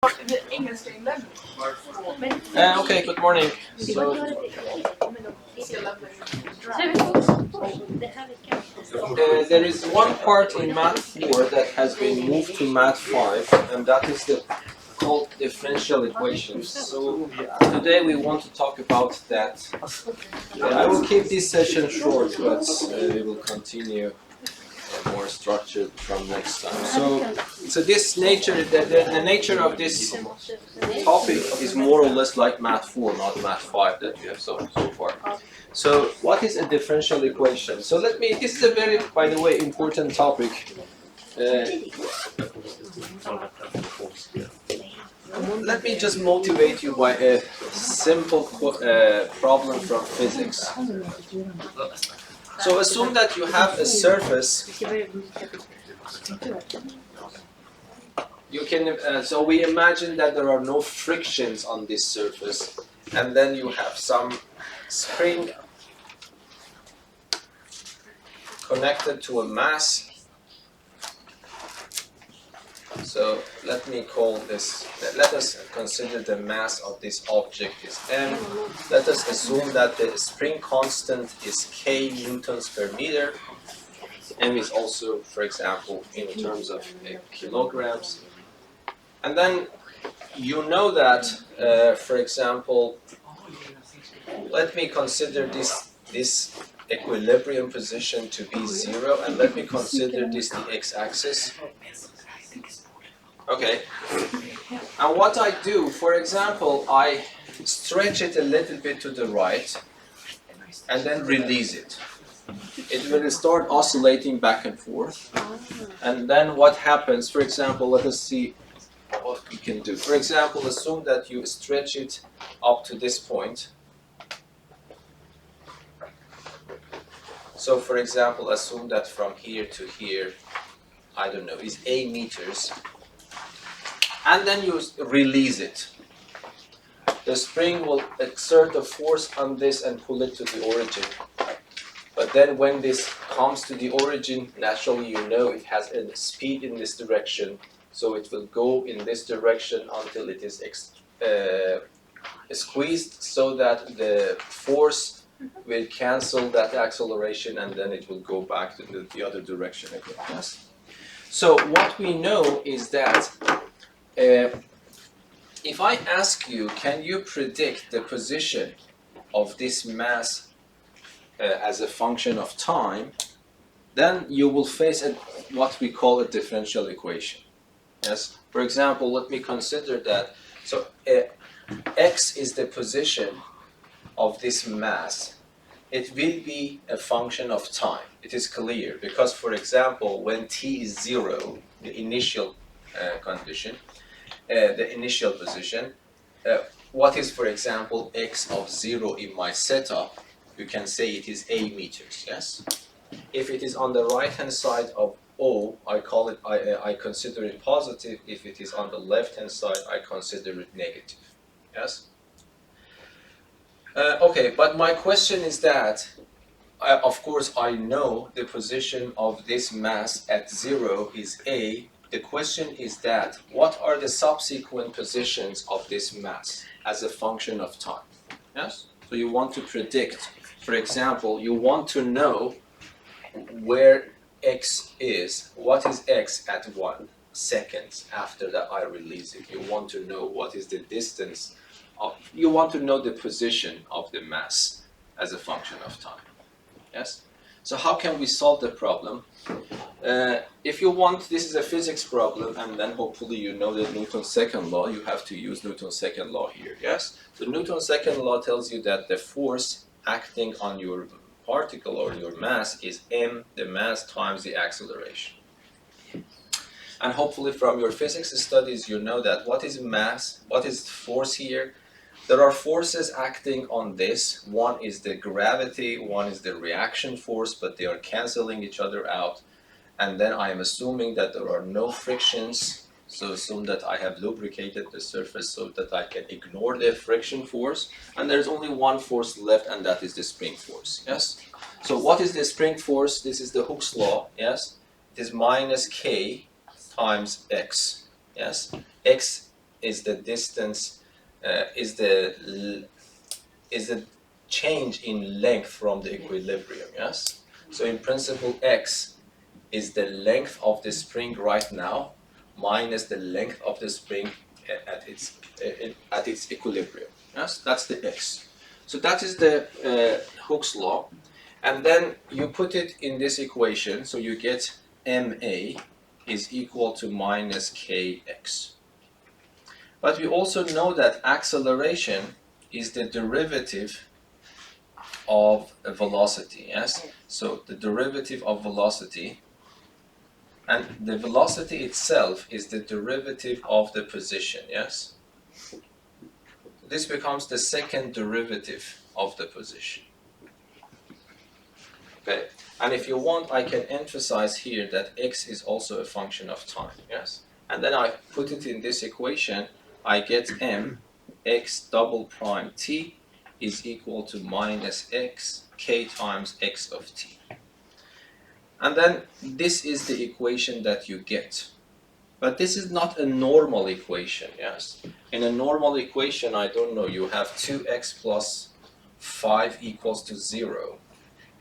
Okay, good morning. So, there is one part in Math 4 that has been moved to Math 5, and that is called Differential Equations. So, today we want to talk about that. I will keep this session short, but we will continue more structured from next time. So this nature, the nature of this topic is more or less like Math 4, not Math 5 that we have so far. So what is a differential equation? So this is a very, by the way, important topic. Let me just motivate you by a simple problem from physics. So assume that you have a surface. You can. So we imagine that there are no frictions on this surface, and then you have some spring connected to a mass. So let me call this. Let us consider the mass of this object is m. Let us assume that the spring constant is k newtons per meter. M is also, for example, in terms of kilograms. And then you know that, for example, let me consider this equilibrium position to be 0, and let me consider this the x-axis. Okay. And what I do, for example, I stretch it a little bit to the right and then release it. It will start oscillating back and forth. And then what happens, for example, let us see what we can do. For example, assume that you stretch it up to this point. So for example, assume that from here to here, I don't know, is a meters. And then you release it. The spring will exert a force on this and pull it to the origin. But then when this comes to the origin, naturally you know it has a speed in this direction. So it will go in this direction until it is squeezed so that the force will cancel that acceleration, and then it will go back to the other direction again. Yes? So what we know is that if I ask you, can you predict the position of this mass as a function of time, then you will face what we call a differential equation. Yes. For example, let me consider that. So x is the position of this mass. It will be a function of time. It is clear because, for example, when t is 0, the initial condition, the initial position, what is, for example, x of 0 in my setup? You can say it is a meters. Yes. If it is on the right-hand side of O, I consider it positive. If it is on the left-hand side, I consider it negative. Yes. Okay, but my question is that, of course, I know the position of this mass at 0 is A. The question is that, what are the subsequent positions of this mass as a function of time? Yes. So you want to predict, for example, you want to know where x is. What is x at 1 second after that I release it? You want to know what is the distance of, you want to know the position of the mass as a function of time. Yes? So how can we solve the problem? If you want, this is a physics problem, and then hopefully you know the Newton's second law. You have to use Newton's second law here. Yes? So Newton's second law tells you that the force acting on your particle or your mass is m, the mass, times the acceleration. And hopefully from your physics studies you know that what is mass, what is force here? There are forces acting on this. One is the gravity, one is the reaction force, but they are canceling each other out. And then I am assuming that there are no frictions. So assume that I have lubricated the surface so that I can ignore the friction force. And there's only one force left, and that is the spring force. Yes? So what is the spring force? This is the Hooke's law. Yes? It is minus k times x. Yes? X is the distance, is the change in length from the equilibrium, yes? So in principle, x is the length of the spring right now minus the length of the spring at its equilibrium. Yes, that's the x. So that is the Hooke's law, and then you put it in this equation, so you get ma is equal to minus kx. But we also know that acceleration is the derivative of a velocity, yes? So the derivative of velocity, and the velocity itself is the derivative of the position, yes? This becomes the second derivative of the position. Okay, and if you want, I can emphasize here that x is also a function of time, yes? And then I put it in this equation, I get m x double prime t is equal to minus x k times x of t. And then this is the equation that you get. But this is not a normal equation, yes? In a normal equation, I don't know, you have 2x plus 5 equals to 0.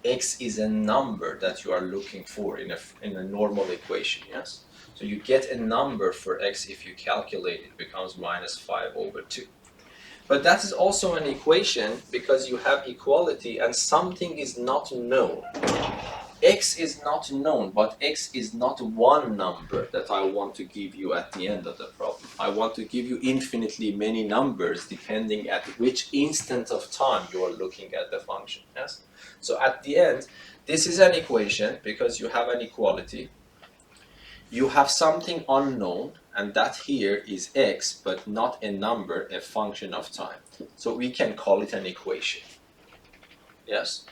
X is a number that you are looking for in a normal equation, yes? So you get a number for x, if you calculate it becomes minus 5 over 2. But that is also an equation because you have equality and something is not known. X is not known, but x is not one number that I want to give you at the end of the problem. I want to give you infinitely many numbers depending at which instant of time you are looking at the function, yes? So at the end, this is an equation because you have an equality. You have something unknown, and that here is x, but not a number, a function of time. So we can call it an equation. Yes?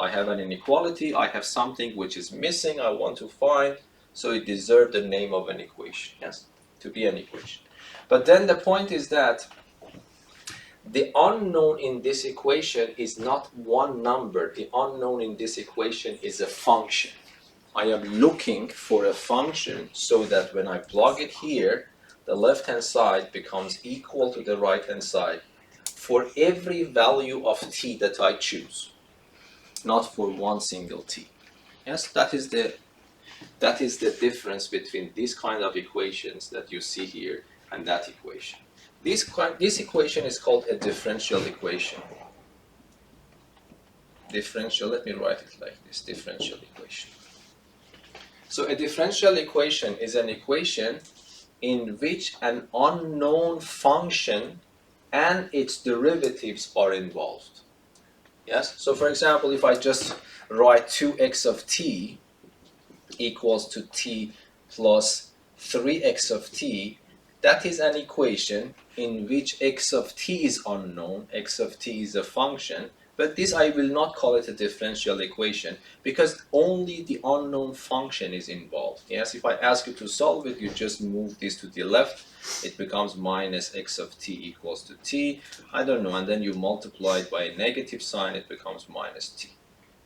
I have an inequality, I have something which is missing, I want to find, so it deserves the name of an equation, yes? To be an equation. But then the point is that the unknown in this equation is not one number. The unknown in this equation is a function. I am looking for a function so that when I plug it here, the left-hand side becomes equal to the right-hand side for every value of t that I choose, not for one single t. Yes, that is the difference between this kind of equations that you see here and that equation. This equation is called a differential equation. Differential, let me write it like this, differential equation. So a differential equation is an equation in which an unknown function and its derivatives are involved. Yes? So for example, if I just write 2x of t equals to t plus 3x of t, that is an equation in which x of t is unknown, x of t is a function, but this I will not call it a differential equation because only the unknown function is involved. Yes, if I ask you to solve it, you just move this to the left, it becomes minus x of t equals to t, I don't know, and then you multiply it by a negative sign, it becomes minus t.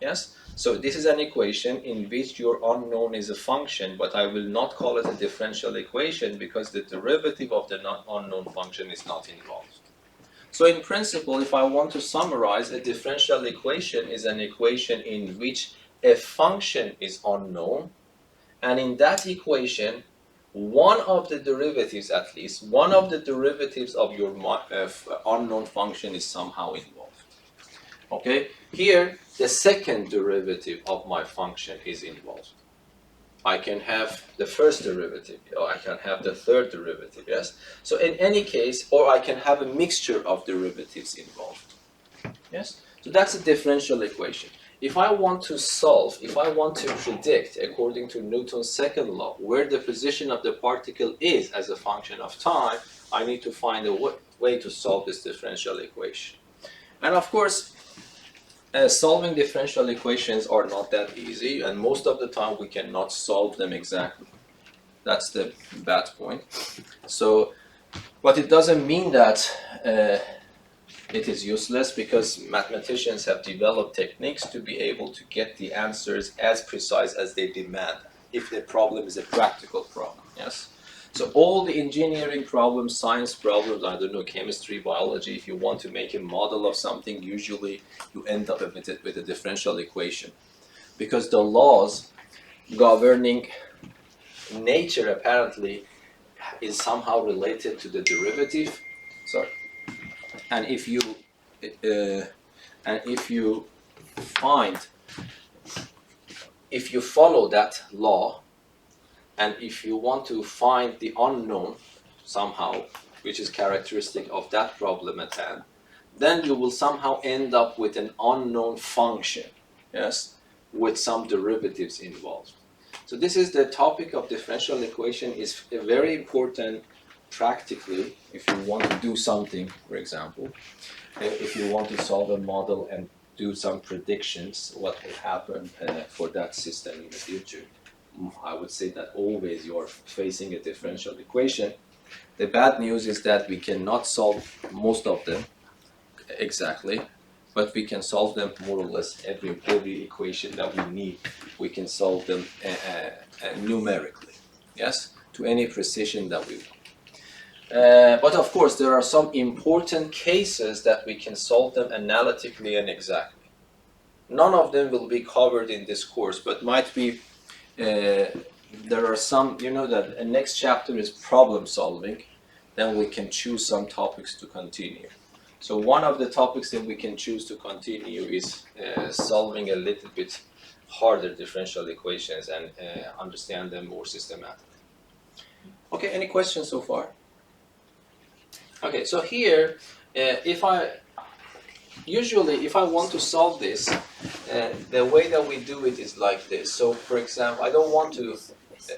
Yes, so this is an equation in which your unknown is a function, but I will not call it a differential equation because the derivative of the unknown function is not involved. So in principle, if I want to summarize, a differential equation is an equation in which a function is unknown, and in that equation, one of the derivatives, at least, one of the derivatives of your unknown function is somehow involved. Okay, here the second derivative of my function is involved. I can have the first derivative, or I can have the third derivative, yes? So in any case, or I can have a mixture of derivatives involved, yes? So that's a differential equation. If I want to solve, if I want to predict, according to Newton's second law, where the position of the particle is as a function of time, I need to find a way to solve this differential equation. And of course, solving differential equations are not that easy, and most of the time we cannot solve them exactly. That's the bad point. So, but it doesn't mean that it is useless, because mathematicians have developed techniques to be able to get the answers as precise as they demand, if the problem is a practical problem, yes? So all the engineering problems, science problems, I don't know, chemistry, biology, if you want to make a model of something, usually you end up with a differential equation. Because the laws governing nature apparently is somehow related to the derivative. Sorry. And if you if you follow that law, and if you want to find the unknown somehow, which is characteristic of that problem at hand, then you will somehow end up with an unknown function, yes, with some derivatives involved. So this is the topic of differential equation. Is very important practically if you want to do something, for example, if you want to solve a model and do some predictions what will happen for that system in the future. I would say that always you are facing a differential equation. The bad news is that we cannot solve most of them exactly, but we can solve them more or less every equation that we need. We can solve them numerically, yes, to any precision that we want. But of course, there are some important cases that we can solve them analytically and exactly. None of them will be covered in this course, but might be. There are some, you know, that the next chapter is problem solving. Then we can choose some topics to continue. So one of the topics that we can choose to continue is solving a little bit harder differential equations and understand them more systematically. Okay, any questions so far? Okay, so here, if I want to solve this, the way that we do it is like this. So for example, I don't want to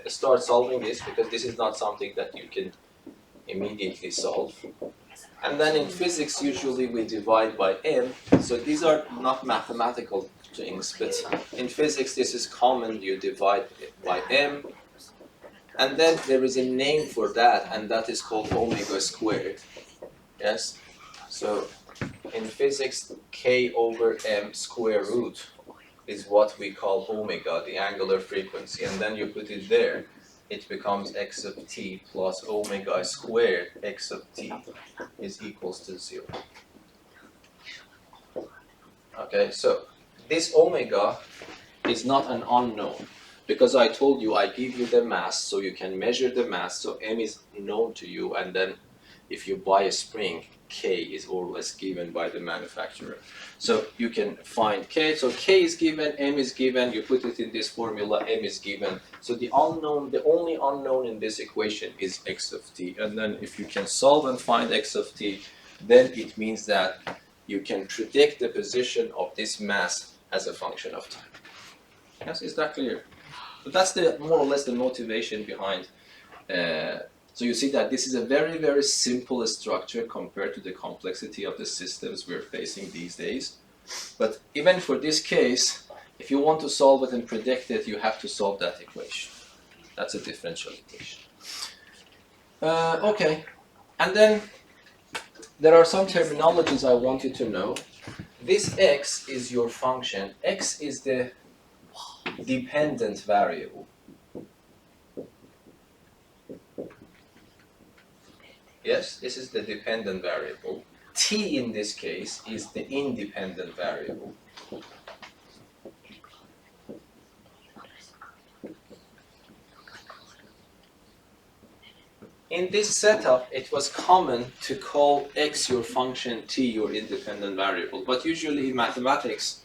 start solving this because this is not something that you can immediately solve. And then in physics, usually we divide by m. So these are not mathematical things, but in physics, this is common. You divide by m. And then there is a name for that, and that is called omega squared. Yes? So in physics, k over m square root is what we call omega, the angular frequency. And then you put it there. It becomes x of t plus omega squared x of t is equals to 0. Okay, so this omega is not an unknown because I told you I give you the mass so you can measure the mass, so m is known to you, and then if you buy a spring, k is more or less given by the manufacturer. So you can find k, so k is given, m is given, you put it in this formula, m is given. So the unknown, the only unknown in this equation is x of t. And then if you can solve and find x of t, then it means that you can predict the position of this mass as a function of time. Yes, is that clear? So that's the more or less the motivation behind. So you see that this is a very, very simple structure compared to the complexity of the systems we're facing these days. But even for this case, if you want to solve it and predict it, you have to solve that equation. That's a differential equation. Okay, and then there are some terminologies I want you to know. This x is your function. X is the dependent variable. Yes, this is the dependent variable. T in this case is the independent variable. In this setup, it was common to call x your function, t your independent variable. But usually in mathematics,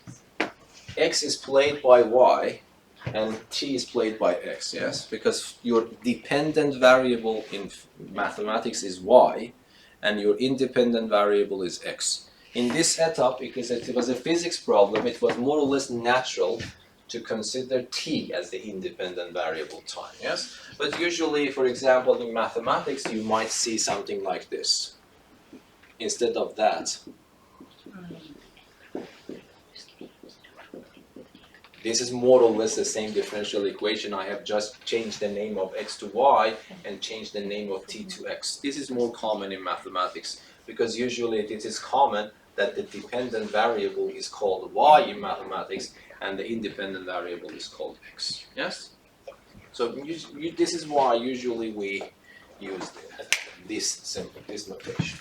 x is played by y, and t is played by x, yes? Because your dependent variable in mathematics is y, and your independent variable is x. In this setup, because it was a physics problem, it was more or less natural to consider t as the independent variable time, yes? But usually, for example, in mathematics, you might see something like this. Instead of that, this is more or less the same differential equation. I have just changed the name of x to y and changed the name of t to x. This is more common in mathematics because usually it is common that the dependent variable is called y in mathematics and the independent variable is called x. Yes? So this is why usually we use this notation.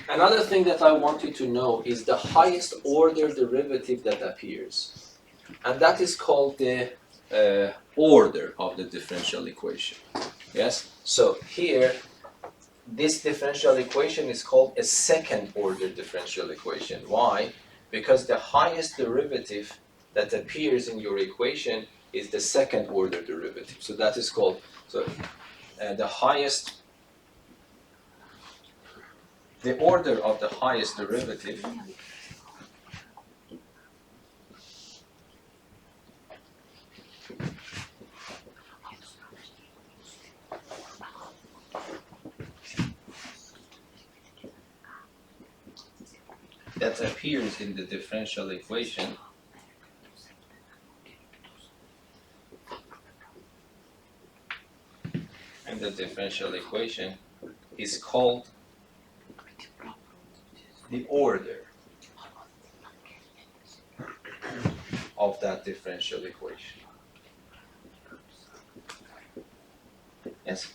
Another thing that I want you to know is the highest order derivative that appears. And that is called the order of the differential equation. Yes? So here, this differential equation is called a second order differential equation. Why? Because the highest derivative that appears in your equation is the second order derivative. So that is called, the order of the highest derivative that appears in the differential equation is called the order of that differential equation. Yes?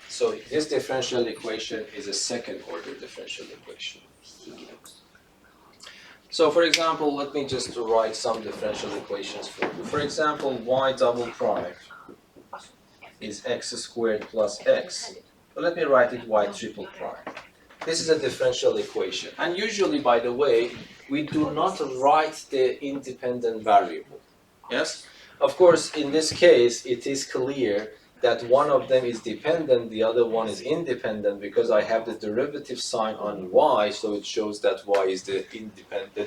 So this differential equation is a second order differential equation. So for example, let me just write some differential equations for you. For example, y double prime is x squared plus x. But let me write it y triple prime. This is a differential equation. And usually, by the way, we do not write the independent variable. Yes? Of course, in this case, it is clear that one of them is dependent, the other one is independent, because I have the derivative sign on y, so it shows that y is the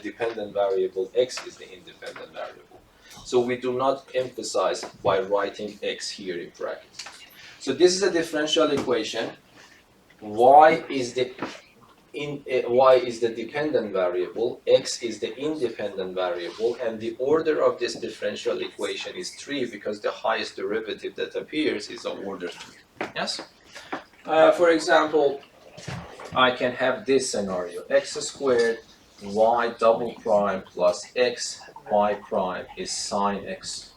dependent variable, x is the independent variable. So we do not emphasize by writing x here in brackets. So this is a differential equation. Y is the dependent variable, x is the independent variable, and the order of this differential equation is 3 because the highest derivative that appears is of order 3. Yes? For example, I can have this scenario: x squared y double prime plus x y prime is sine x.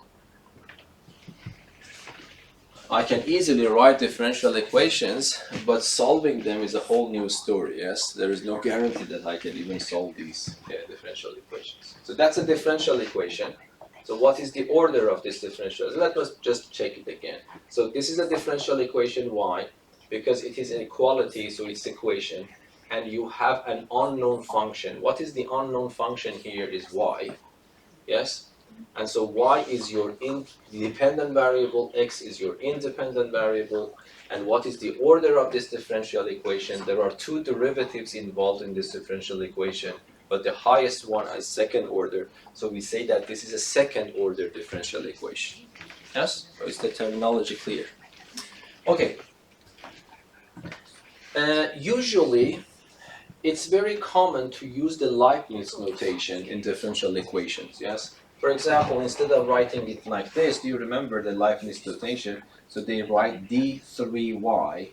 I can easily write differential equations, but solving them is a whole new story, yes? There is no guarantee that I can even solve these differential equations. So that's a differential equation. So what is the order of this differential? Let us just check it again. So this is a differential equation y, because it is an equality, so it's equation, and you have an unknown function. What is the unknown function here is y, yes? And so y is your dependent variable, x is your independent variable, and what is the order of this differential equation? There are two derivatives involved in this differential equation, but the highest one is second order, so we say that this is a second order differential equation. Yes? So is the terminology clear? Okay. Usually, it's very common to use the Leibniz notation in differential equations, yes? For example, instead of writing it like this, do you remember the Leibniz notation? So they write d3y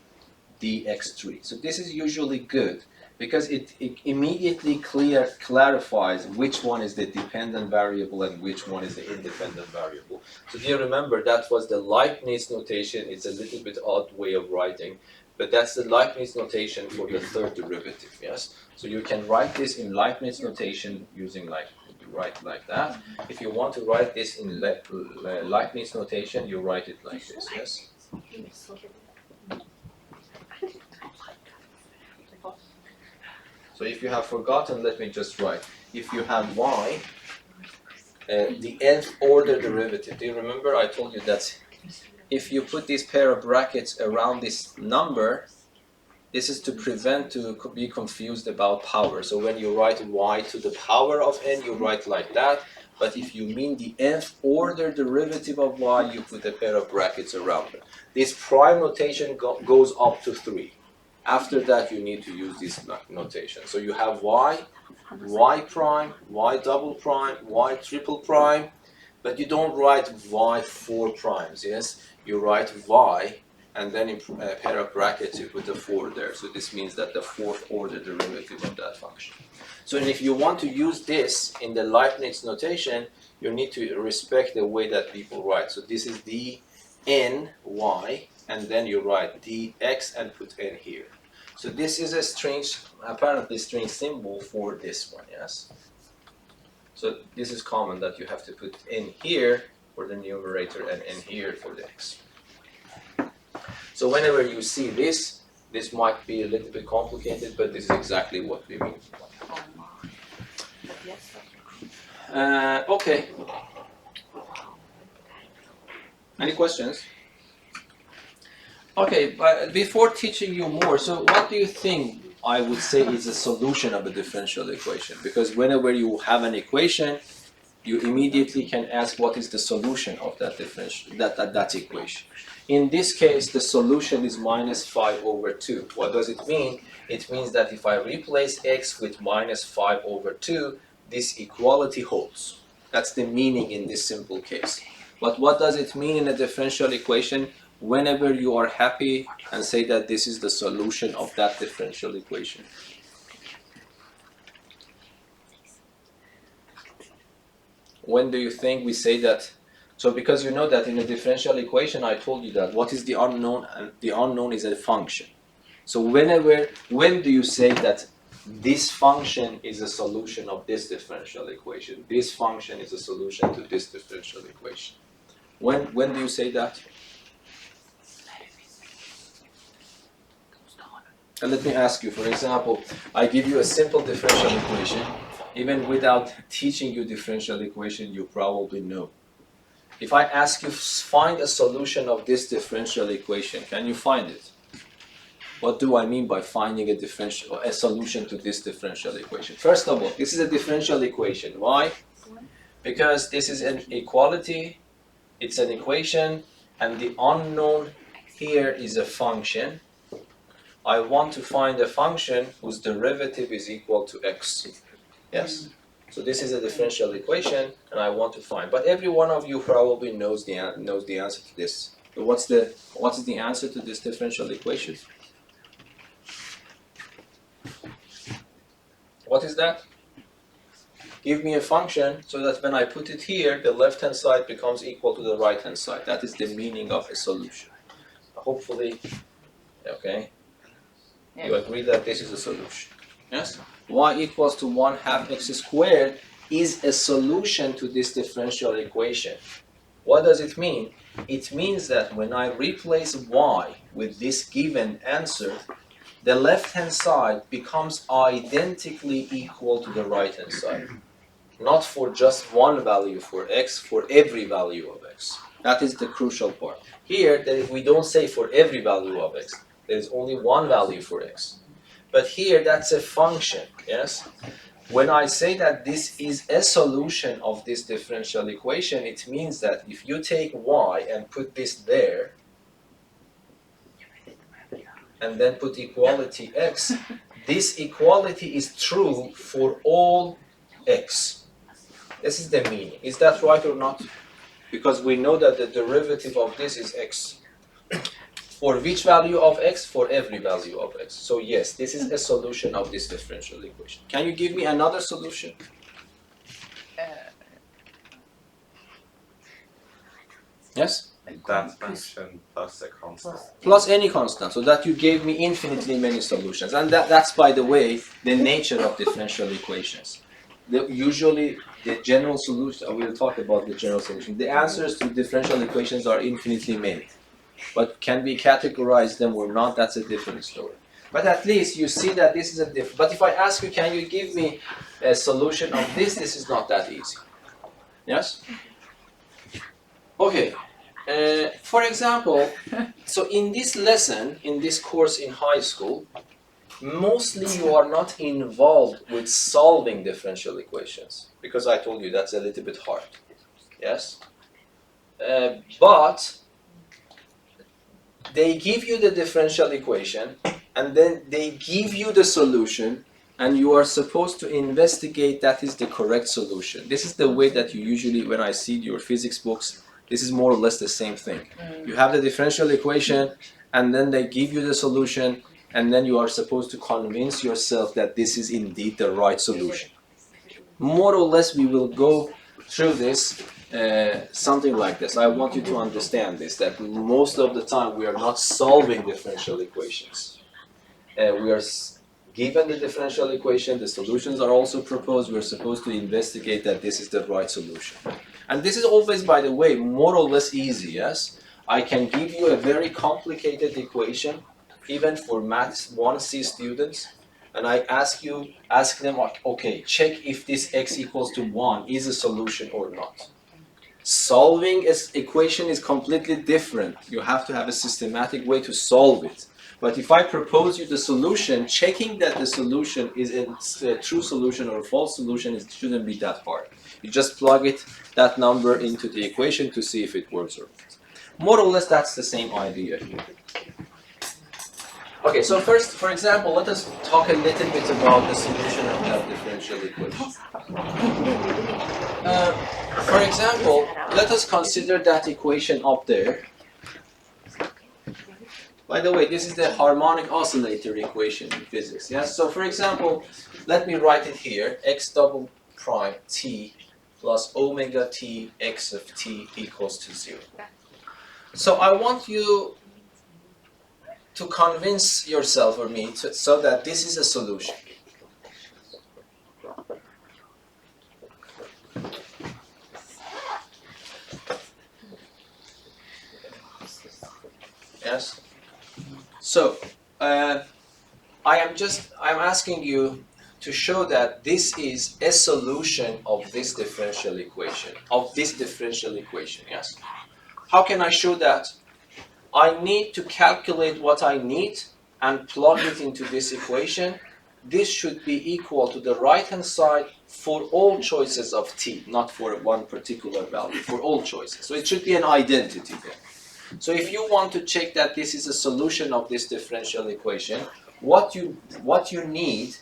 dx3. So this is usually good because it immediately clarifies which one is the dependent variable and which one is the independent variable. So do you remember that was the Leibniz notation? It's a little bit odd way of writing, but that's the Leibniz notation for the third derivative, yes? So you can write this in Leibniz notation using write like that. If you want to write this in Leibniz notation, you write it like this, yes? So if you have forgotten, let me just write. If you have y, the nth order derivative, do you remember I told you that if you put this pair of brackets around this number, this is to prevent to be confused about power. So when you write y to the power of n, you write like that. But if you mean the nth order derivative of y, you put a pair of brackets around it. This prime notation goes up to 3. After that, you need to use this notation. So you have y prime, y double prime, y triple prime, but you don't write y 4 primes, yes? You write y, and then in a pair of brackets you put a 4 there. So this means that the fourth order derivative of that function. So if you want to use this in the Leibniz notation, you need to respect the way that people write. So this is the ny and then you write dx and put n here. So this is a strange, apparently strange symbol for this one, yes? So this is common that you have to put n here for the numerator and n here for the x. So whenever you see this, this might be a little bit complicated, but this is exactly what we mean. Okay. Any questions? Okay, but before teaching you more, so what do you think I would say is a solution of a differential equation? Because whenever you have an equation, you immediately can ask what is the solution of that differential, that equation. In this case, the solution is minus 5 over 2. What does it mean? It means that if I replace x with minus 5 over 2, this equality holds. That's the meaning in this simple case. But what does it mean in a differential equation? Whenever you are happy and say that this is the solution of that differential equation. When do you think we say that? So because you know that in a differential equation, I told you that what is the unknown, and the unknown is a function. So when do you say that this function is a solution of this differential equation? This function is a solution to this differential equation. When do you say that? And let me ask you, for example, I give you a simple differential equation. Even without teaching you differential equation, you probably know. If I ask you, find a solution of this differential equation, can you find it? What do I mean by finding a solution to this differential equation? First of all, this is a differential equation. Why? Because this is an equality, it's an equation, and the unknown here is a function. I want to find a function whose derivative is equal to x. Yes? So this is a differential equation, and I want to find. But every one of you probably knows the answer to this. So what is the answer to this differential equation? What is that? Give me a function so that when I put it here, the left-hand side becomes equal to the right-hand side. That is the meaning of a solution. Hopefully, okay, you agree that this is a solution. Yes? Y equals to 1/2 x squared is a solution to this differential equation. What does it mean? It means that when I replace y with this given answer, the left-hand side becomes identically equal to the right-hand side. Not for just one value for x, for every value of x. That is the crucial part. Here, we don't say for every value of x. There is only one value for x. But here, that's a function, yes? When I say that this is a solution of this differential equation, it means that if you take y and put this there, and then put equality x, this equality is true for all x. This is the meaning. Is that right or not? Because we know that the derivative of this is x. For which value of x? For every value of x. So yes, this is a solution of this differential equation. Can you give me another solution? Yes? That function plus a constant. Plus any constant, so that you gave me infinitely many solutions. And that's, by the way, the nature of differential equations. Usually, the general solution, we'll talk about the general solution. The answers to differential equations are infinitely many. But can we categorize them or not, that's a different story. But at least you see that this is a different. But if I ask you, can you give me a solution of this, this is not that easy. Yes? Okay. For example, so in this lesson, in this course in high school, mostly you are not involved with solving differential equations, because I told you that's a little bit hard. Yes? But they give you the differential equation, and then they give you the solution, and you are supposed to investigate that is the correct solution. This is the way that you usually, when I see your physics books, this is more or less the same thing. You have the differential equation, and then they give you the solution, and then you are supposed to convince yourself that this is indeed the right solution. More or less, we will go through this something like this. I want you to understand this, that most of the time we are not solving differential equations. We are given the differential equation, the solutions are also proposed, we're supposed to investigate that this is the right solution. And this is always, by the way, more or less easy, yes? I can give you a very complicated equation, even for Maths 1C students, and I ask them, okay, check if this x equals to 1 is a solution or not. Solving an equation is completely different. You have to have a systematic way to solve it. But if I propose you the solution, checking that the solution is a true solution or a false solution, it shouldn't be that hard. You just plug that number into the equation to see if it works or not. More or less, that's the same idea here. Okay, so first, for example, let us talk a little bit about the solution of that differential equation. For example, let us consider that equation up there. By the way, this is the harmonic oscillator equation in physics. Yes. So, for example, let me write it here: x double prime t plus omega t x of t equals to 0. So I want you to convince yourself or me so that this is a solution. Yes. So I'm asking you to show that this is a solution of this differential equation. Yes. How can I show that? I need to calculate what I need and plug it into this equation. This should be equal to the right-hand side for all choices of t, not for one particular value, for all choices. So it should be an identity there. So if you want to check that this is a solution of this differential equation, what you need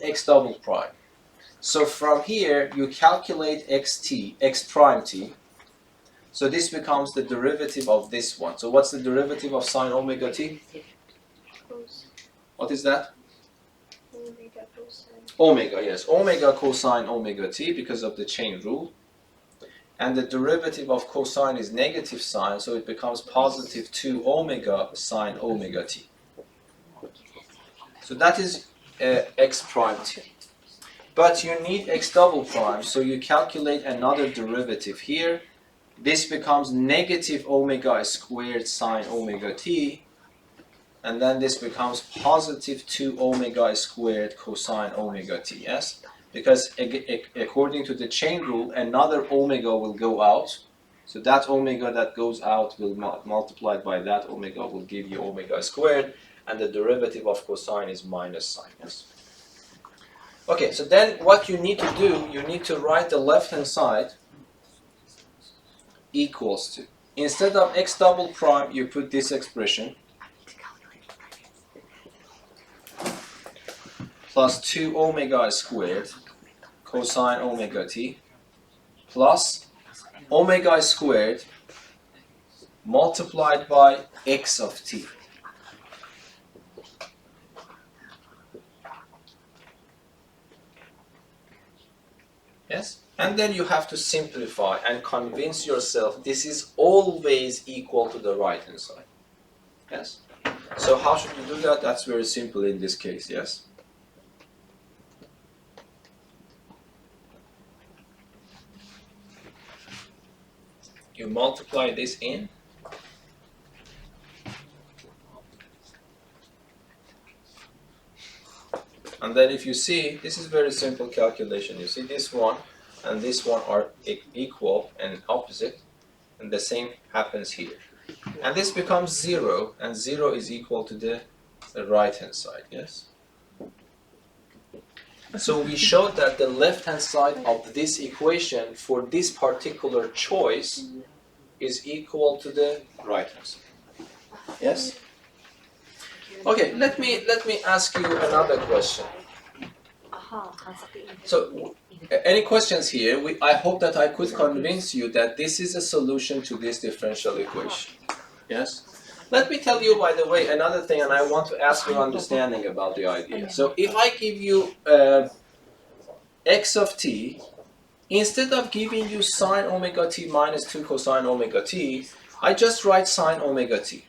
x double prime. So from here, you calculate x prime t. So this becomes the derivative of this one. So what's the derivative of sine omega t? What is that? Omega cosine. Omega, yes. Omega cosine omega t because of the chain rule. And the derivative of cosine is negative sine, so it becomes positive 2 omega sine omega t. So that is x prime t. But you need x double prime, so you calculate another derivative here. This becomes negative omega squared sine omega t, and then this becomes positive 2 omega squared cosine omega t, yes? Because according to the chain rule, another omega will go out. So that omega that goes out will multiplied by that omega will give you omega squared, and the derivative of cosine is minus sine, yes? Okay, so then what you need to do, you need to write the left-hand side equals to, instead of x double prime, you put this expression plus 2 omega squared cosine omega t plus omega squared multiplied by x of t. Yes? And then you have to simplify and convince yourself this is always equal to the right-hand side. Yes? So how should you do that? That's very simple in this case, yes? You multiply this in. And then if you see, this is very simple calculation. You see this one and this one are equal and opposite, and the same happens here. And this becomes 0, and 0 is equal to the right-hand side, yes? So we showed that the left-hand side of this equation for this particular choice is equal to the right-hand side. Yes? Okay, let me ask you another question. So, any questions here? I hope that I could convince you that this is a solution to this differential equation. Yes? Let me tell you, by the way, another thing, and I want to ask your understanding about the idea. So, if I give you x of t instead of giving you sine omega t minus 2 cosine omega t, I just write sine omega t.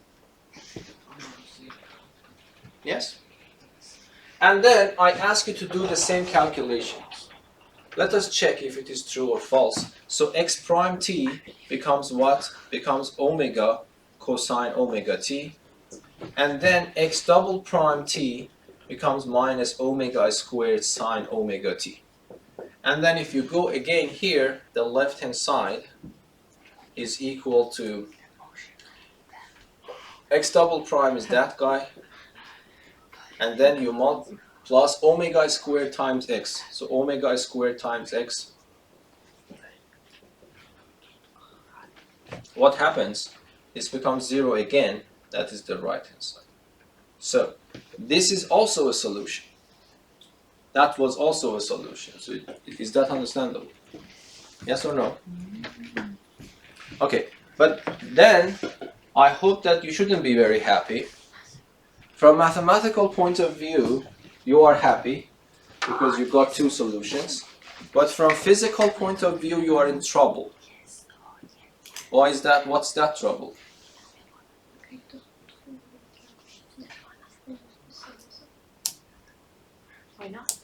Yes? And then I ask you to do the same calculations. Let us check if it is true or false. So x prime t becomes what? Becomes omega cosine omega t. And then x double prime t becomes minus omega squared sine omega t. And then if you go again here, the left hand side is equal to x double prime is that guy. And then you plus omega squared times x. So omega squared times x. What happens? This becomes 0 again. That is the right hand side. So this is also a solution. That was also a solution. So is that understandable? Yes or no? Okay, but then I hope that you shouldn't be very happy. From mathematical point of view, you are happy because you got two solutions. But from physical point of view, you are in trouble. Why is that? What's that trouble? Why not?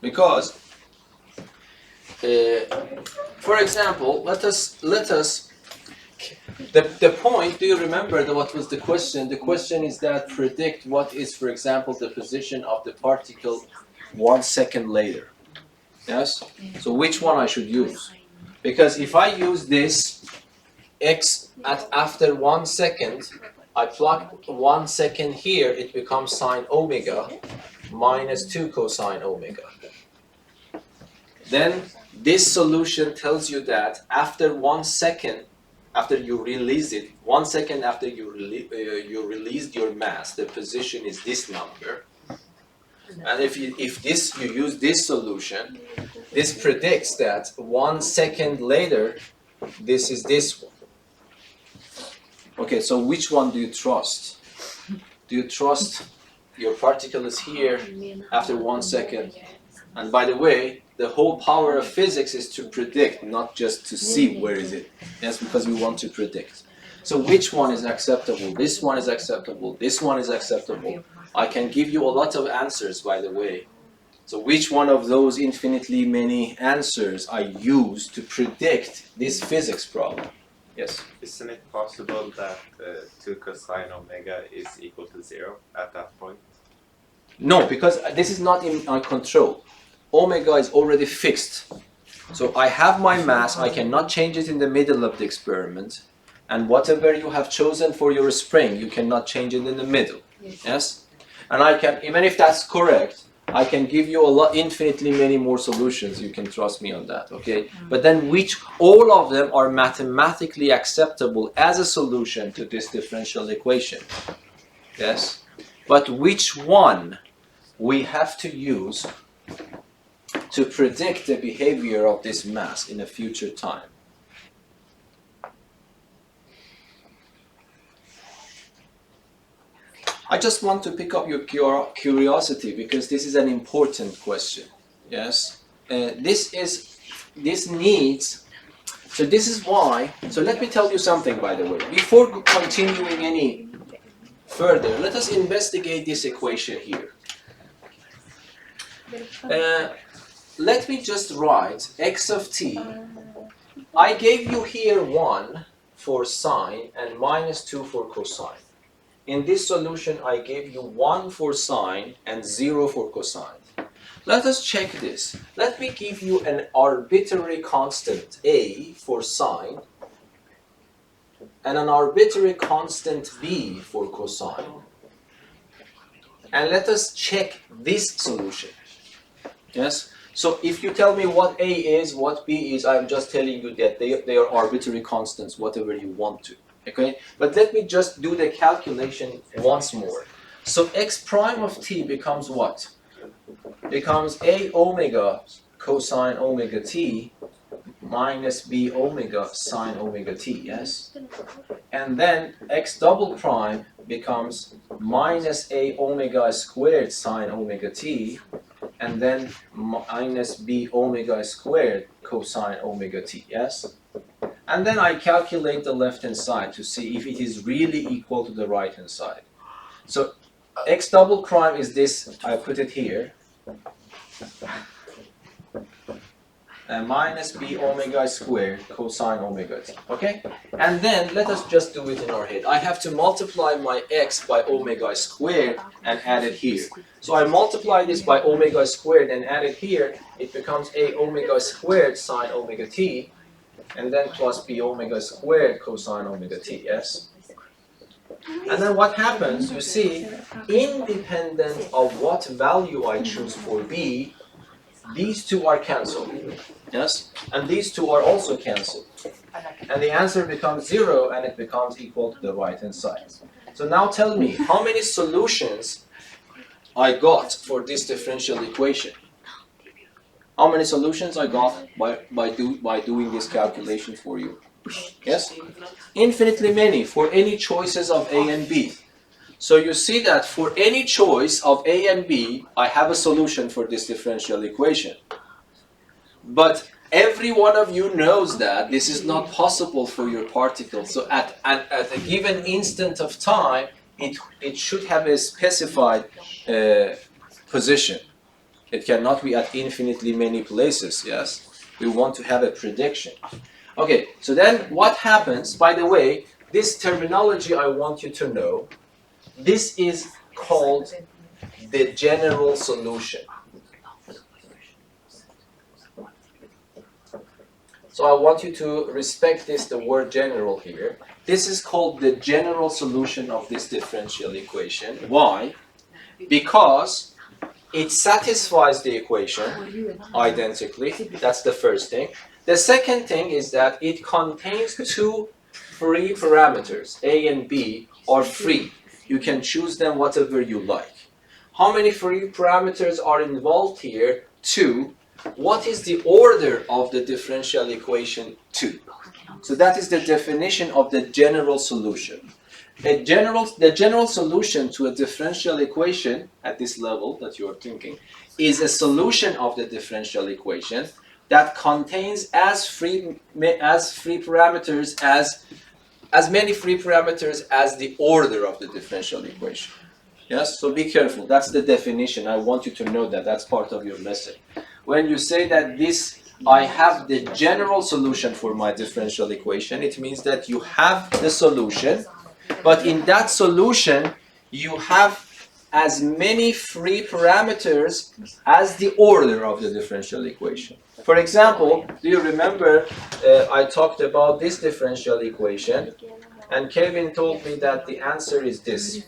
Because, for example, let us. The point. Do you remember what was the question? The question is that predict what is, for example, the position of the particle 1 second later. Yes. So which one I should use? Because if I use this x after 1 second, I plug 1 second here, it becomes sine omega minus 2 cosine omega. Then this solution tells you that after 1 second, after you release it, 1 second after you released your mass, the position is this number. And if you use this solution, this predicts that 1 second later, this is this one. Okay, so which one do you trust? Do you trust your particle is here after 1 second? And by the way, the whole power of physics is to predict, not just to see where is it. Yes, because we want to predict. So which one is acceptable? This one is acceptable. This one is acceptable. I can give you a lot of answers, by the way. So which one of those infinitely many answers I use to predict this physics problem? Yes? Isn't it possible that 2 cosine omega is equal to 0 at that point? No, because this is not in my control. Omega is already fixed. So I have my mass, I cannot change it in the middle of the experiment. And whatever you have chosen for your spring, you cannot change it in the middle. Yes? And I can, even if that's correct, I can give you infinitely many more solutions. You can trust me on that, okay? But then all of them are mathematically acceptable as a solution to this differential equation. Yes? But which one we have to use to predict the behavior of this mass in a future time? I just want to pick up your curiosity because this is an important question. Yes, this needs. So this is why. So let me tell you something, by the way. Before continuing any further, let us investigate this equation here. Let me just write x of t. I gave you here 1 for sine and minus 2 for cosine. In this solution, I gave you 1 for sine and 0 for cosine. Let us check this. Let me give you an arbitrary constant a for sine and an arbitrary constant b for cosine. And let us check this solution. Yes? So if you tell me what a is, what b is, I'm just telling you that they are arbitrary constants, whatever you want to. Okay? But let me just do the calculation once more. So x prime of t becomes what? Becomes a omega cosine omega t minus b omega sine omega t, yes? and then x double prime becomes minus a omega squared sine omega t, and then minus b omega squared cosine omega t, yes? And then I calculate the left-hand side to see if it is really equal to the right-hand side. So x double prime is this, I put it here, minus b omega squared cosine omega t, okay? And then let us just do it in our head. I have to multiply my x by omega squared and add it here. So I multiply this by omega squared and add it here, it becomes a omega squared sine omega t, and then plus b omega squared cosine omega t, yes? And then what happens, you see, independent of what value I choose for b, these two are cancelled, yes? And these two are also cancelled. And the answer becomes 0 and it becomes equal to the right-hand side. So now tell me, how many solutions I got for this differential equation? How many solutions I got by doing this calculation for you? Yes? Infinitely many for any choices of A and B. So you see that for any choice of A and B, I have a solution for this differential equation. But every one of you knows that this is not possible for your particle. So at a given instant of time, it should have a specified position. It cannot be at infinitely many places, yes? We want to have a prediction. Okay, so then what happens, by the way, this terminology I want you to know, this is called the general solution. So I want you to respect this, the word general here. This is called the general solution of this differential equation. Why? Because it satisfies the equation identically. That's the first thing. The second thing is that it contains two free parameters, A and B, are free. You can choose them whatever you like. How many free parameters are involved here? 2. What is the order of the differential equation 2? So that is the definition of the general solution. The general solution to a differential equation at this level that you are thinking is a solution of the differential equation that contains as many free parameters as the order of the differential equation. Yes, so be careful. That's the definition. I want you to know that. That's part of your lesson. When you say that I have the general solution for my differential equation, it means that you have the solution, but in that solution, you have as many free parameters as the order of the differential equation. For example, do you remember I talked about this differential equation, and Kevin told me that the answer is this.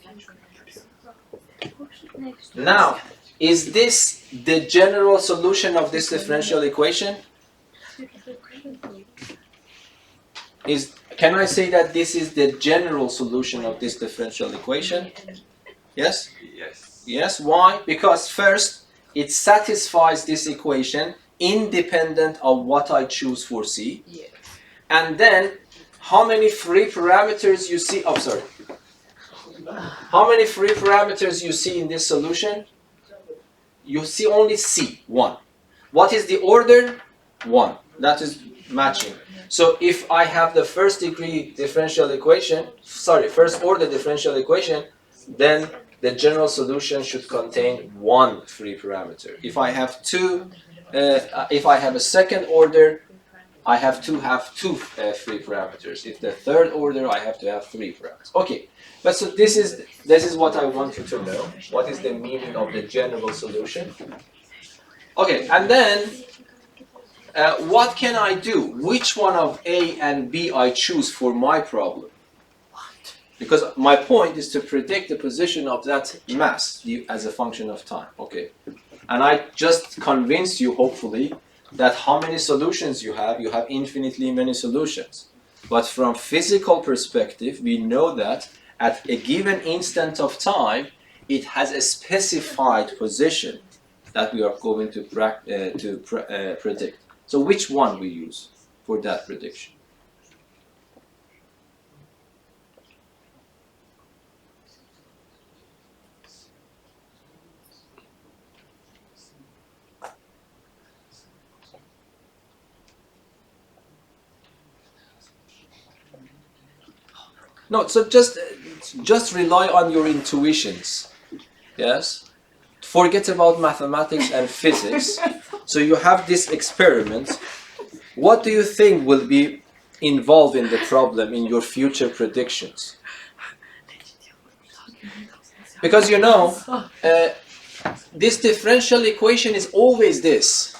Now, is this the general solution of this differential equation? Can I say that this is the general solution of this differential equation? Yes? Yes. Yes, why? Because first, it satisfies this equation independent of what I choose for C. Yes. And then, how many free parameters you see? Oh, sorry. How many free parameters you see in this solution? You see only C, 1. What is the order? 1. That is matching. So if I have the first order differential equation, then the general solution should contain 1 free parameter. If I have if I have a second order, I have to have 2 free parameters. If the third order, I have to have 3 parameters. Okay, but so this is what I want you to know. What is the meaning of the general solution? Okay, and then what can I do? Which one of A and B I choose for my problem? Because my point is to predict the position of that mass as a function of time. Okay, and I just convinced you, hopefully, that how many solutions you have infinitely many solutions. But from physical perspective, we know that at a given instant of time, it has a specified position that we are going to predict. So which one we use for that prediction? No, so just rely on your intuitions. Yes? Forget about mathematics and physics. So you have this experiment. What do you think will be involved in the problem in your future predictions? Because you know, this differential equation is always this.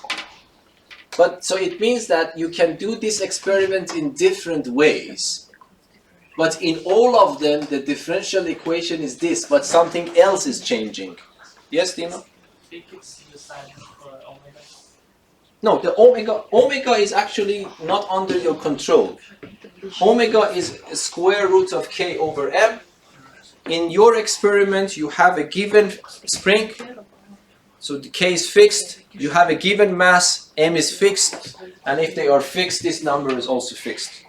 But so it means that you can do this experiment in different ways. But in all of them, the differential equation is this, but something else is changing. Yes, Dima? If it's the sine of omega. No, the omega is actually not under your control. Omega is square root of k over m. In your experiment, you have a given spring, so the k is fixed. You have a given mass, m is fixed, and if they are fixed, this number is also fixed.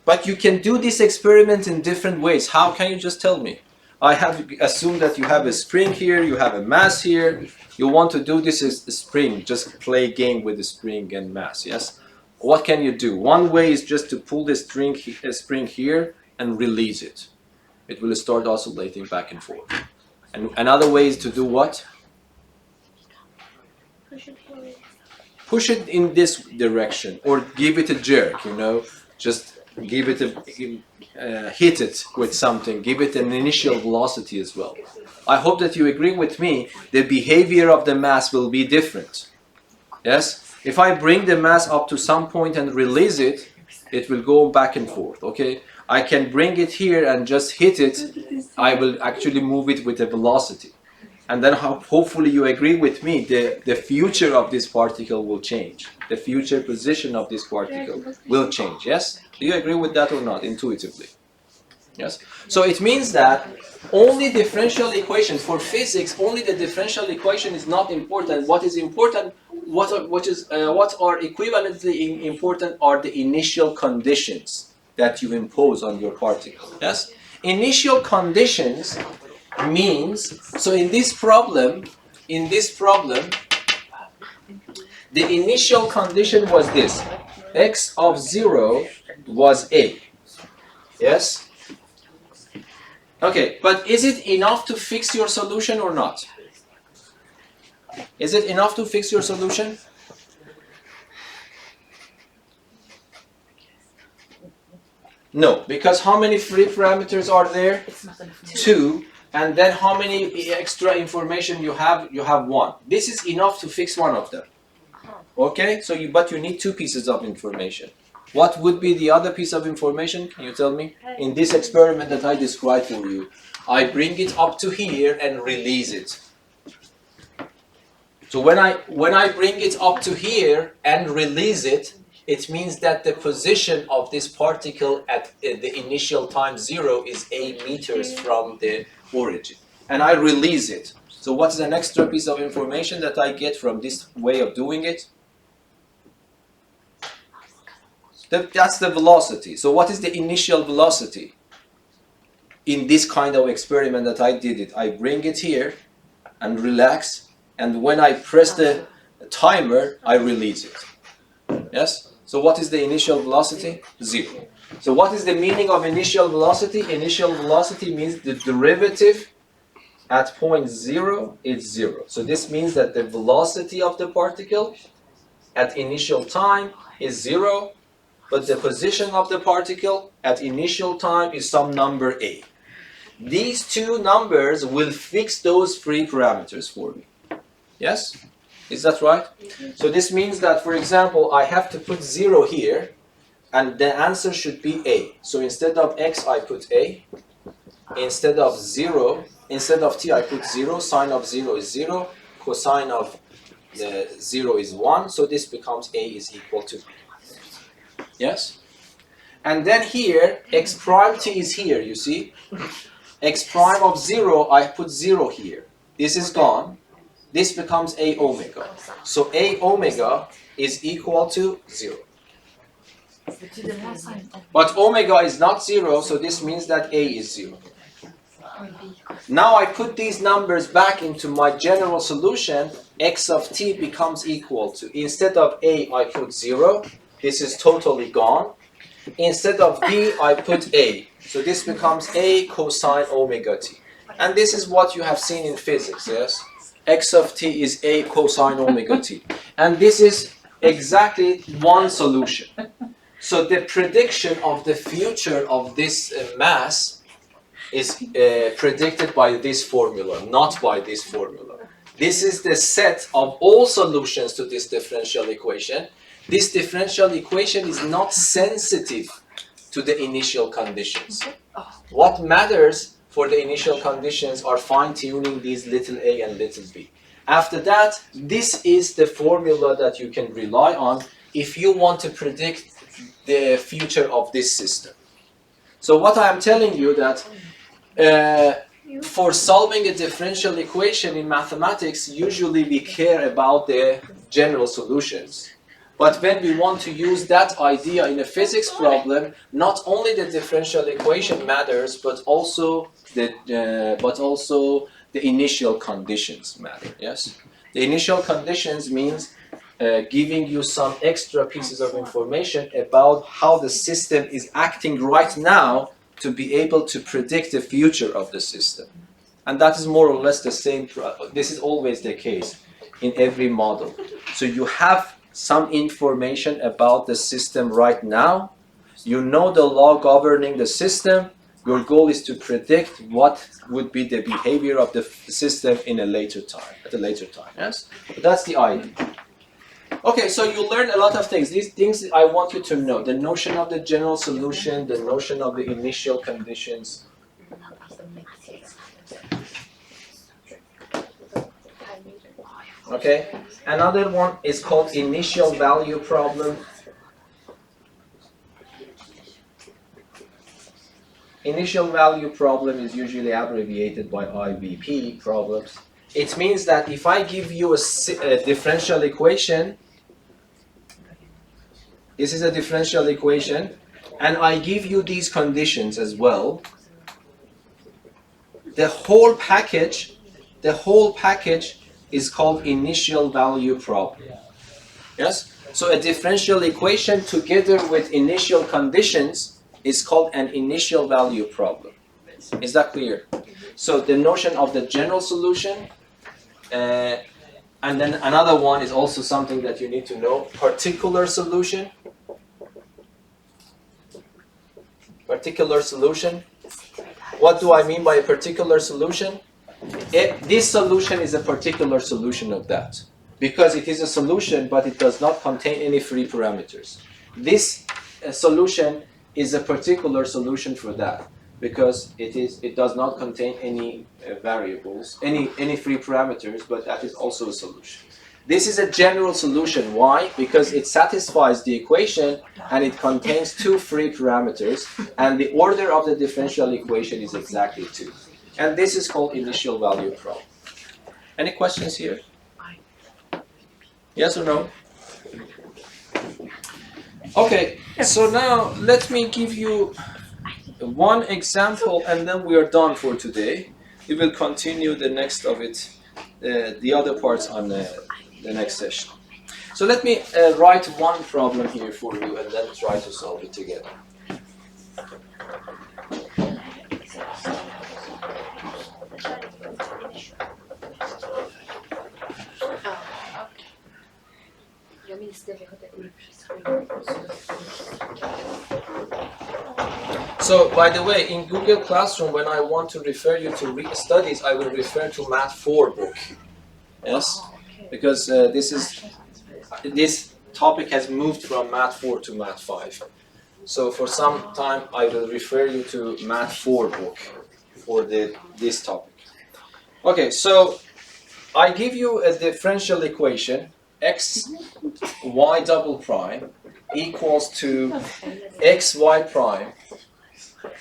But you can do this experiment in different ways. How can you just tell me? I have assumed that you have a spring here, you have a mass here. You want to do this as a spring, just play a game with the spring and mass, yes? What can you do? One way is just to pull the spring here and release it. It will start oscillating back and forth. And another way is to do what? Push it forward. Push it in this direction or give it a jerk, you know, just give it hit it with something, give it an initial velocity as well. I hope that you agree with me, the behavior of the mass will be different. Yes? If I bring the mass up to some point and release it, it will go back and forth, okay? I can bring it here and just hit it, I will actually move it with a velocity. And then hopefully you agree with me, the future of this particle will change. The future position of this particle will change, yes? Do you agree with that or not, intuitively? Yes? So it means that only differential equation, for physics, only the differential equation is not important. What is important, what are equivalently important are the initial conditions that you impose on your particle, yes? Initial conditions means, so in this problem, the initial condition was this. X of 0 was A. Yes? Okay, but is it enough to fix your solution or not? Is it enough to fix your solution? No, because how many free parameters are there? 2. And then how many extra information you have? You have 1. This is enough to fix one of them. Okay, so but you need 2 pieces of information. What would be the other piece of information? Can you tell me? In this experiment that I described for you, I bring it up to here and release it. So when I bring it up to here and release it, it means that the position of this particle at the initial time 0 is A meters from the origin. And I release it. So what is an extra piece of information that I get from this way of doing it? That's the velocity. So what is the initial velocity? In this kind of experiment that I did it, I bring it here and relax, and when I press the timer, I release it. Yes? So what is the initial velocity? 0. So what is the meaning of initial velocity? Initial velocity means the derivative at point 0 is 0. So this means that the velocity of the particle at initial time is 0, but the position of the particle at initial time is some number A. These 2 numbers will fix those free parameters for me. Yes? Is that right? So this means that, for example, I have to put 0 here, and the answer should be A. So instead of x, I put A. Instead of 0, instead of t, I put 0. Sine of 0 is 0. Cosine of the 0 is 1. So this becomes A is equal to B. Yes? And then here, x prime t is here, you see? X prime of 0, I put 0 here. This is gone. This becomes A omega. So A omega is equal to 0. But omega is not 0, so this means that A is 0. Now I put these numbers back into my general solution. X of t becomes equal to, instead of A, I put 0. This is totally gone. Instead of b, I put a. So this becomes a cosine omega t. And this is what you have seen in physics, yes? X of t is a cosine omega t. And this is exactly one solution. So the prediction of the future of this mass is predicted by this formula, not by this formula. This is the set of all solutions to this differential equation. This differential equation is not sensitive to the initial conditions. What matters for the initial conditions are fine-tuning these little a and little b. After that, this is the formula that you can rely on if you want to predict the future of this system. So what I am telling you that for solving a differential equation in mathematics, usually we care about the general solutions. But when we want to use that idea in a physics problem, not only the differential equation matters, but also the initial conditions matter. Yes, the initial conditions means giving you some extra pieces of information about how the system is acting right now to be able to predict the future of the system. And that is more or less the same. This is always the case in every model. So you have some information about the system right now. You know the law governing the system. Your goal is to predict what would be the behavior of the system in a later time, at a later time. Yes? But that's the idea. Okay, so you learn a lot of things. These things I want you to know. The notion of the general solution, the notion of the initial conditions. Okay, another one is called initial value problem. Initial value problem is usually abbreviated by IVP problems. It means that if I give you a differential equation, this is a differential equation, and I give you these conditions as well, the whole package is called initial value problem. Yes? So a differential equation together with initial conditions is called an initial value problem. Is that clear? So the notion of the general solution, and then another one is also something that you need to know, particular solution. Particular solution. What do I mean by a particular solution? This solution is a particular solution of that, because it is a solution but it does not contain any free parameters. This solution is a particular solution for that, because it does not contain any variables, any free parameters, but that is also a solution. This is a general solution. Why? Because it satisfies the equation and it contains two free parameters, and the order of the differential equation is exactly 2. And this is called initial value problem. Any questions here? Yes or no? Okay, so now let me give you one example and then we are done for today. We will continue the next of it, the other parts on the next session. So let me write one problem here for you and then try to solve it together. So, by the way, in Google Classroom, when I want to refer you to studies, I will refer to Math 4 book. Yes? Because this topic has moved from Math 4 to Math 5. So for some time, I will refer you to Math 4 book for this topic. Okay, so I give you a differential equation, x y double prime equals to xy prime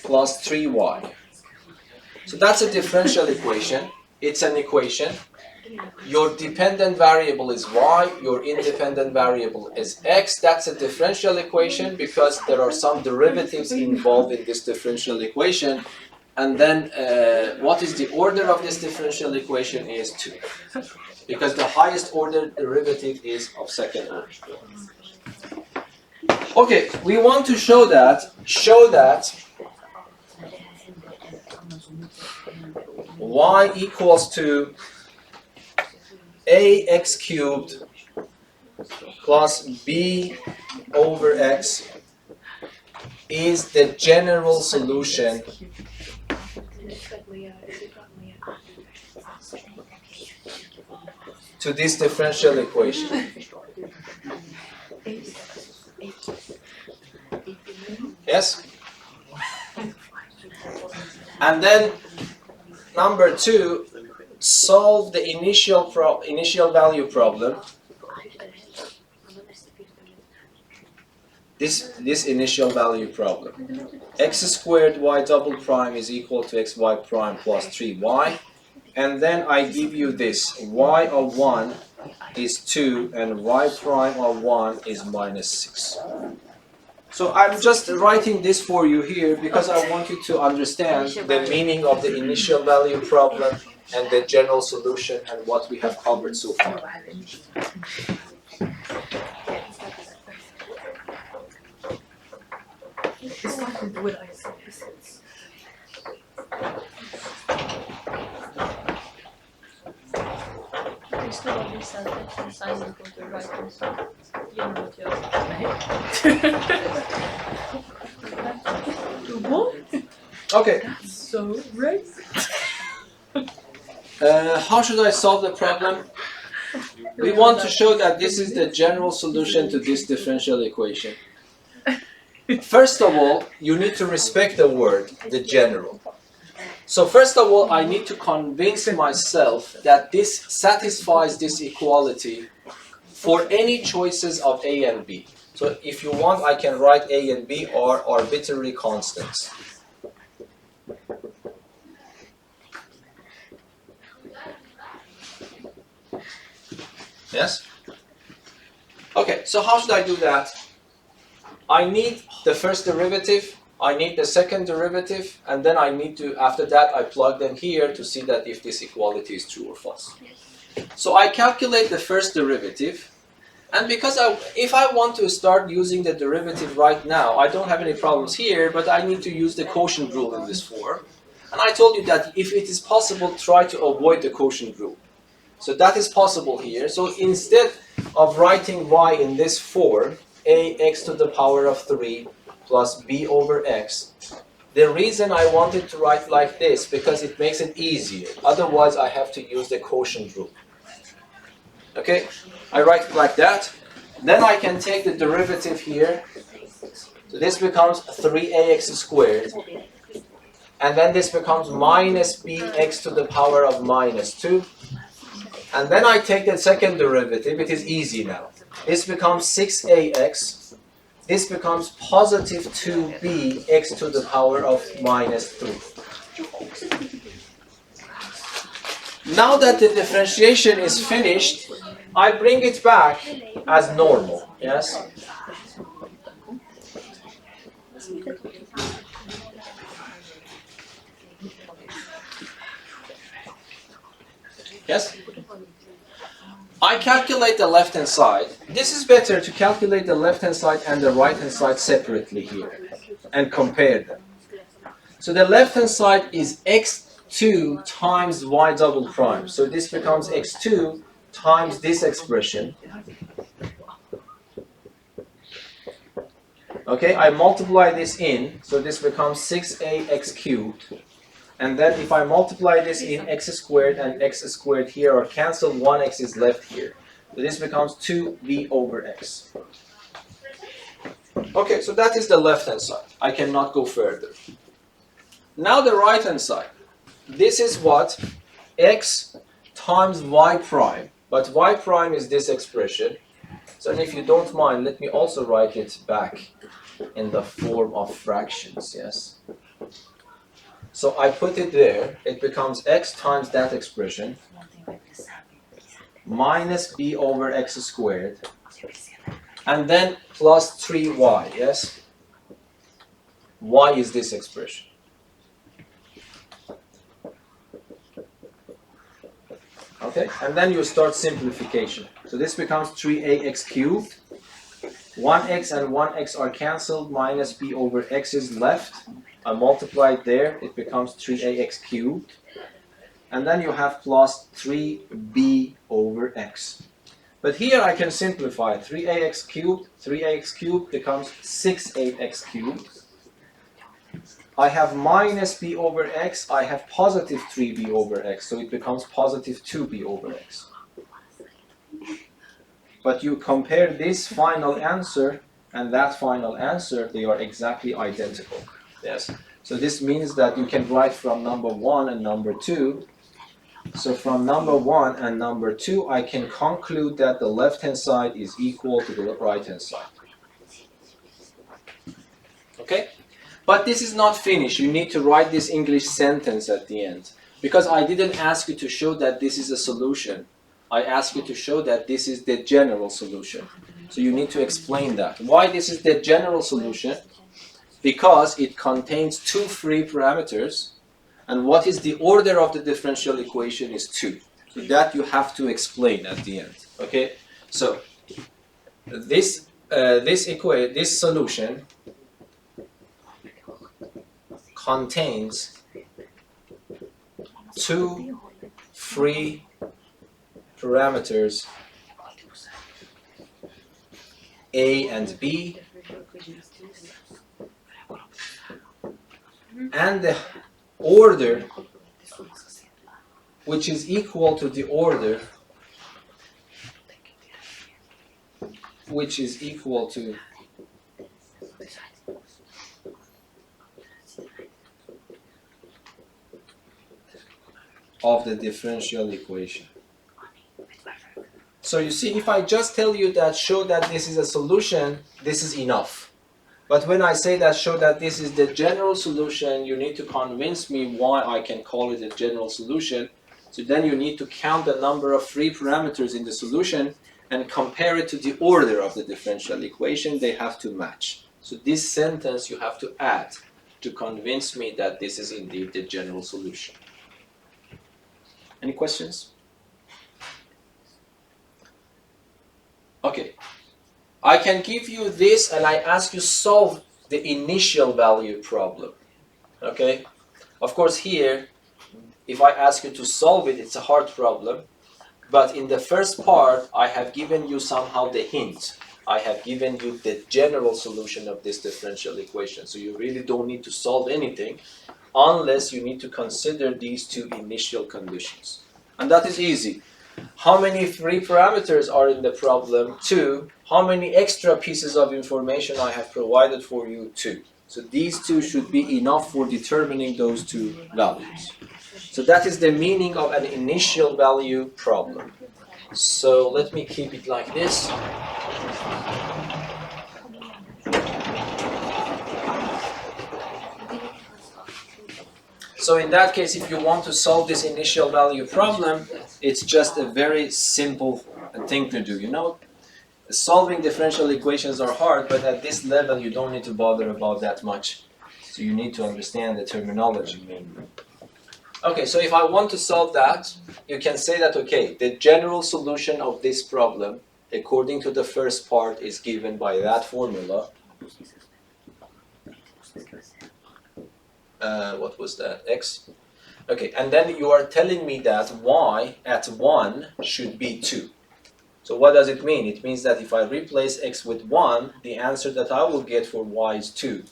plus 3y. So that's a differential equation. It's an equation. Your dependent variable is y, your independent variable is x. That's a differential equation because there are some derivatives involved in this differential equation. And then what is the order of this differential equation is 2. Because the highest order derivative is of second order. Okay, we want to show that y equals to ax cubed plus b over x is the general solution to this differential equation. Yes? And then number 2, solve the initial value problem. This initial value problem. X squared y double prime is equal to xy prime plus 3y. And then I give you this. Y of 1 is 2 and y prime of 1 is minus 6. So I'm just writing this for you here because I want you to understand the meaning of the initial value problem and the general solution and what we have covered so far. Okay. So right. How should I solve the problem? We want to show that this is the general solution to this differential equation. First of all, you need to respect the word, the general. So first of all, I need to convince myself that this satisfies this equality for any choices of A and B. So if you want, I can write A and B are arbitrary constants. Yes? Okay, so how should I do that? I need the first derivative, I need the second derivative, and then I need to, after that, I plug them here to see that if this equality is true or false. So I calculate the first derivative, and because if I want to start using the derivative right now, I don't have any problems here, but I need to use the quotient rule in this form. And I told you that if it is possible, try to avoid the quotient rule. So that is possible here. So instead of writing y in this form, ax to the power of 3 plus b over x, the reason I wanted to write like this, because it makes it easier. Otherwise, I have to use the quotient rule. Okay, I write it like that. Then I can take the derivative here. So this becomes 3ax squared. And then this becomes minus bx to the power of minus 2. And then I take the second derivative. It is easy now. This becomes 6ax. This becomes positive 2bx to the power of minus 3. Now that the differentiation is finished, I bring it back as normal. Yes? Yes? I calculate the left-hand side. This is better to calculate the left-hand side and the right-hand side separately here and compare them. So the left-hand side is x2 times y double prime. So this becomes x2 times this expression. Okay, I multiply this in, so this becomes 6ax cubed. And then if I multiply this in, x squared and x squared here are cancelled, 1x is left here. So this becomes 2b over x. Okay, so that is the left-hand side. I cannot go further. Now the right-hand side. This is what? X times y prime. But y prime is this expression. So if you don't mind, let me also write it back in the form of fractions, yes? So I put it there, it becomes x times that expression minus b over x squared and then plus 3y, yes? Y is this expression. Okay, and then you start simplification. So this becomes 3ax cubed 1x and 1x are cancelled, minus b over x is left. I multiply it there, it becomes 3ax cubed. And then you have plus 3b over x. But here I can simplify. 3ax cubed becomes 6ax cubed. I have minus b over x, I have positive 3b over x, so it becomes positive 2b over x. But you compare this final answer and that final answer, they are exactly identical. Yes. So this means that you can write from number 1 and number 2. So from number 1 and number 2, I can conclude that the left-hand side is equal to the right-hand side. Okay? But this is not finished. You need to write this English sentence at the end. Because I didn't ask you to show that this is a solution. I asked you to show that this is the general solution. So you need to explain that. Why this is the general solution? Because it contains two free parameters. And what is the order of the differential equation is 2. So that you have to explain at the end. Okay? So this solution contains two free parameters a and b, and the order which is equal to the order which is equal to of the differential equation. So you see, if I just tell you that show that this is a solution, this is enough. But when I say that show that this is the general solution, you need to convince me why I can call it a general solution. So then you need to count the number of free parameters in the solution and compare it to the order of the differential equation. They have to match. So this sentence you have to add to convince me that this is indeed the general solution. Any questions? Okay. I can give you this and I ask you solve the initial value problem. Okay? Of course here, if I ask you to solve it, it's a hard problem. But in the first part, I have given you somehow the hint. I have given you the general solution of this differential equation. So you really don't need to solve anything unless you need to consider these two initial conditions. And that is easy. How many free parameters are in the problem? 2. How many extra pieces of information I have provided for you? 2. So these two should be enough for determining those two values. So that is the meaning of an initial value problem. So let me keep it like this. So in that case, if you want to solve this initial value problem, it's just a very simple thing to do. You know, solving differential equations are hard, but at this level, you don't need to bother about that much. So you need to understand the terminology mainly. Okay, so if I want to solve that, you can say that, okay, the general solution of this problem, according to the first part, is given by that formula. What was that? X. Okay, and then you are telling me that y at 1 should be 2. So what does it mean? It means that if I replace x with 1, the answer that I will get for y is 2.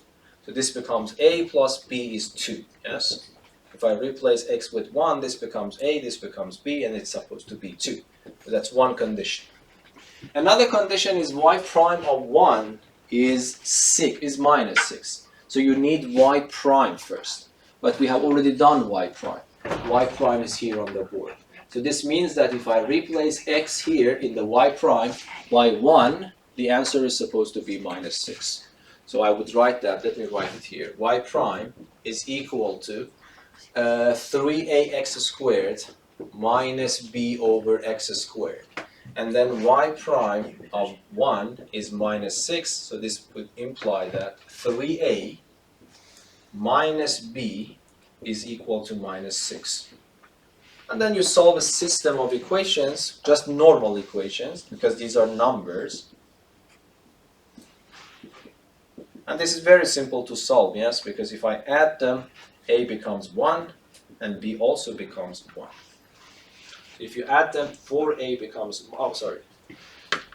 So this becomes a plus b is 2, yes? If I replace x with 1, this becomes a, this becomes b, and it's supposed to be 2. So that's one condition. Another condition is y prime of 1 is minus 6. So you need y prime first. But we have already done y prime. Y prime is here on the board. So this means that if I replace x here in the y prime by 1, the answer is supposed to be minus 6. So I would write that, let me write it here. Y prime is equal to 3ax squared minus b over x squared. And then y prime of 1 is minus 6, so this would imply that 3a minus b is equal to minus 6. And then you solve a system of equations, just normal equations, because these are numbers. And this is very simple to solve, yes, because if I add them, A becomes 1 and B also becomes 1. If you add them, 4A becomes,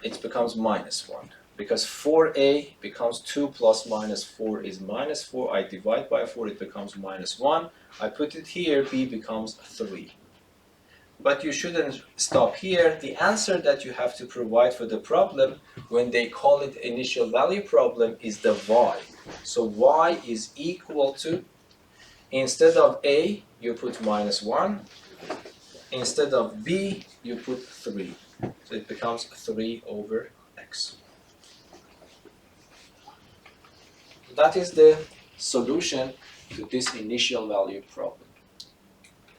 it becomes minus 1. Because 4A becomes 2 plus minus 4 is minus 4. I divide by 4, it becomes minus 1. I put it here, B becomes 3. But you shouldn't stop here. The answer that you have to provide for the problem, when they call it initial value problem, is the y. So y is equal to, instead of A, you put minus 1. Instead of B, you put 3. So it becomes 3 over x. That is the solution to this initial value problem.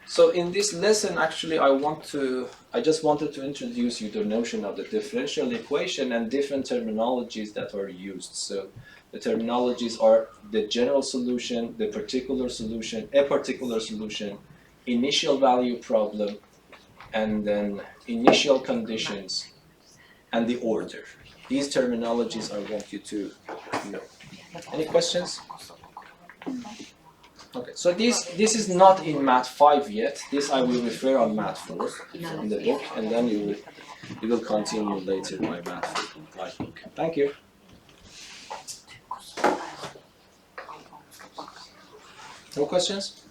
So in this lesson, actually, I just wanted to introduce you to the notion of the differential equation and different terminologies that are used. So the terminologies are the general solution, the particular solution, a particular solution, initial value problem, and then initial conditions, and the order. These terminologies I want you to know. Any questions? Okay, so this is not in Math 5 yet. This I will refer on Math 4 in the book, and then you will continue later by Math 5 book. Thank you. No questions?